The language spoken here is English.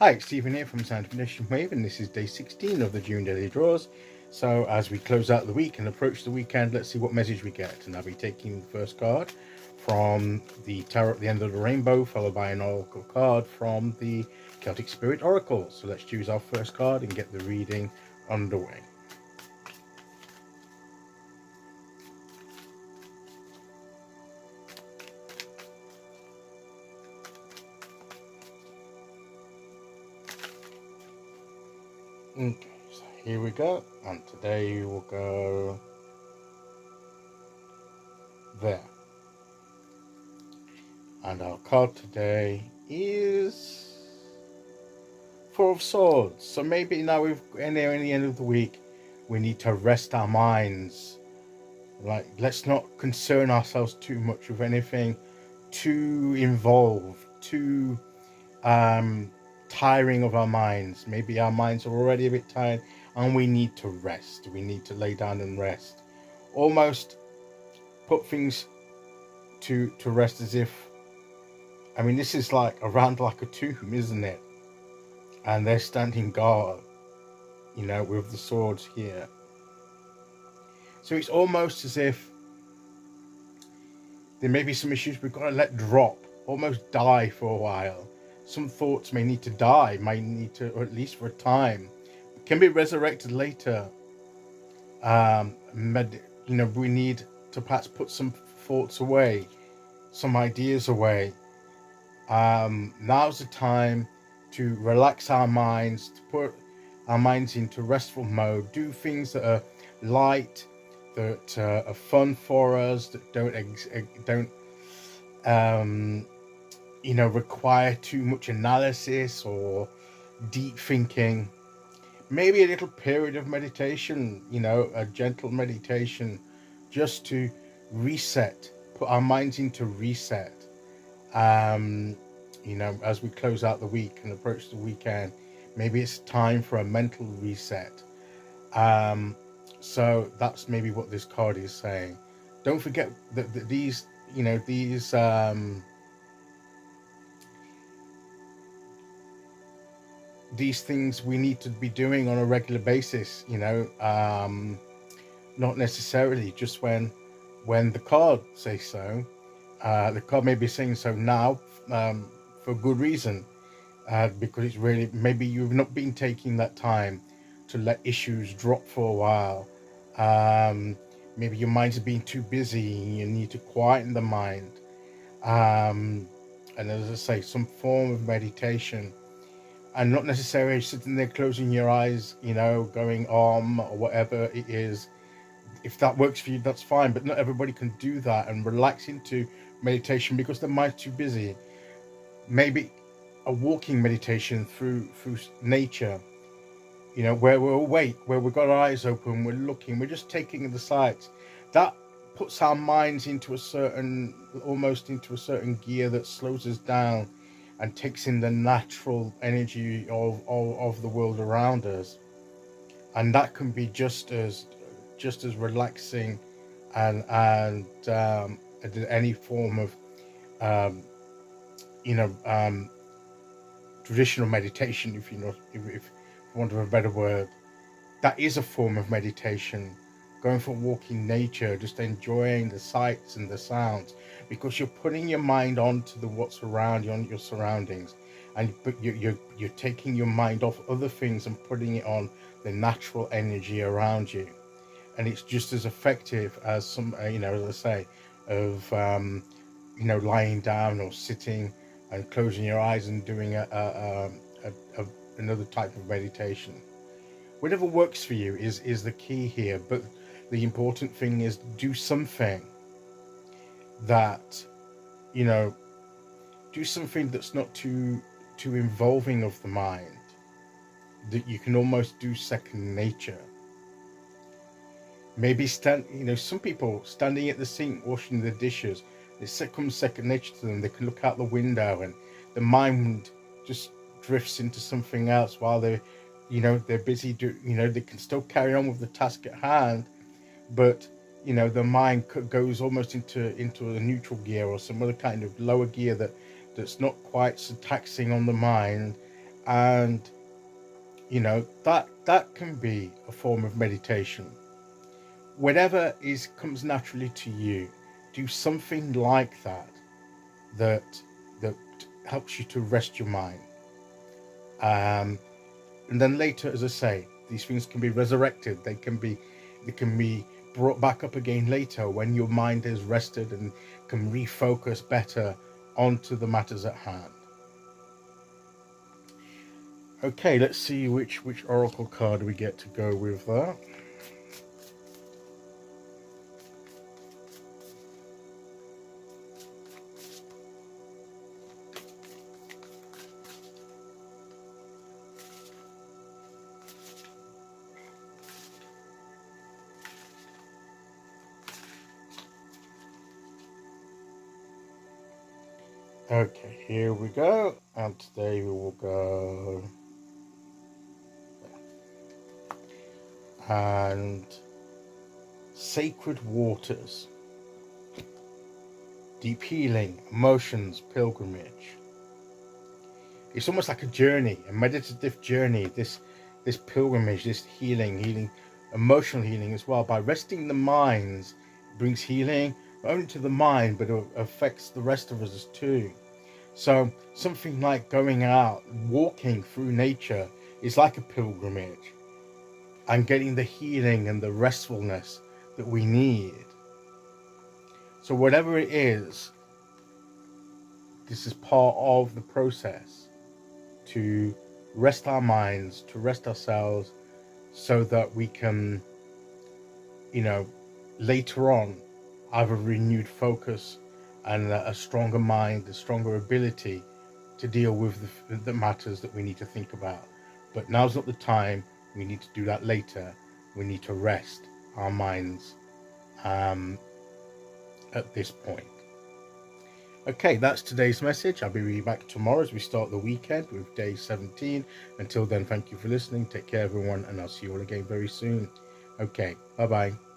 Hi, it's Stephen here from Sound Foundation Wave, and this is day 16 of the June daily draws. So as we close out the week and approach the weekend, let's see what message we get. And I'll be taking the first card from the Tarot at the End of the Rainbow, followed by an oracle card from the Celtic Spirit Oracle. So let's choose our first card and get the reading underway. Okay, so here we go, and today we'll go there. And our card today is Four of Swords. So maybe now we've near the end of the week, we need to rest our minds. Like, let's not concern ourselves too much with anything too involved, too tiring of our minds. Maybe our minds are already a bit tired and we need to rest. We need to lay down and rest. Almost put things to rest as if, I mean, this is like around like a tomb, isn't it? And they're standing guard, with the swords here. So it's almost as if there may be some issues we've got to let drop, almost die for a while. Some thoughts may need to die, may need to, or at least for a time, can be resurrected later. We need to perhaps put some thoughts away, some ideas away. Now's the time to relax our minds, to put our minds into restful mode, do things that are light, that are fun for us, that don't require too much analysis or deep thinking. Maybe a little period of meditation, a gentle meditation, just to reset, put our minds into reset. As we close out the week and approach the weekend, maybe it's time for a mental reset. So that's maybe what this card is saying. Don't forget that these things we need to be doing on a regular basis, not necessarily just when the card says so. The card may be saying so now for good reason, because it's really, maybe you've not been taking that time to let issues drop for a while. Maybe your mind's been too busy, you need to quieten the mind. And as I say, some form of meditation, and not necessarily sitting there closing your eyes, going or whatever it is. If that works for you, that's fine, but not everybody can do that and relax into meditation because their mind's too busy. Maybe a walking meditation through nature, where we're awake, where we've got our eyes open, we're looking, we're just taking in the sights. That puts our minds into almost into a certain gear that slows us down and takes in the natural energy of the world around us. And that can be just as relaxing and any form of traditional meditation, if for want of a better word. That is a form of meditation. Going for a walk in nature, just enjoying the sights and the sounds, because you're putting your mind onto what's around you, on your surroundings, and you're taking your mind off other things and putting it on the natural energy around you. And it's just as effective as some, as I say, of lying down or sitting and closing your eyes and doing another type of meditation. Whatever works for you is the key here. But the important thing is do something that, do something that's not too involving of the mind, that you can almost do second nature. Maybe some people standing at the sink washing the dishes, it comes second nature to them. They can look out the window and the mind just drifts into something else while they're busy they can still carry on with the task at hand, but the mind goes almost into a neutral gear or some other kind of lower gear that's not quite so taxing on the mind, And that can be a form of meditation. Whatever comes naturally to you, do something like that that that helps you to rest your mind. And then later, as I say, these things can be resurrected. They can be brought back up again later when your mind is rested and can refocus better onto the matters at hand. Okay, let's see which oracle card we get to go with that. Okay, here we go. And today we will go and sacred waters, deep healing, emotions, pilgrimage. It's almost like a journey, a meditative journey. This pilgrimage, this healing, emotional healing as well. By resting the minds, brings healing not only to the mind, but it affects the rest of us too. So something like going out, walking through nature is like a pilgrimage, and getting the healing and the restfulness that we need. So whatever it is, this is part of the process to rest our minds, to rest ourselves, so that we can, later on have a renewed focus and a stronger mind, a stronger ability to deal with the matters that we need to think about. But now's not the time. We need to do that later. We need to rest our minds at this point. Okay, that's today's message. I'll be back tomorrow as we start the weekend with day 17. Until then, thank you for listening. Take care, everyone, and I'll see you all again very soon. Okay, bye-bye.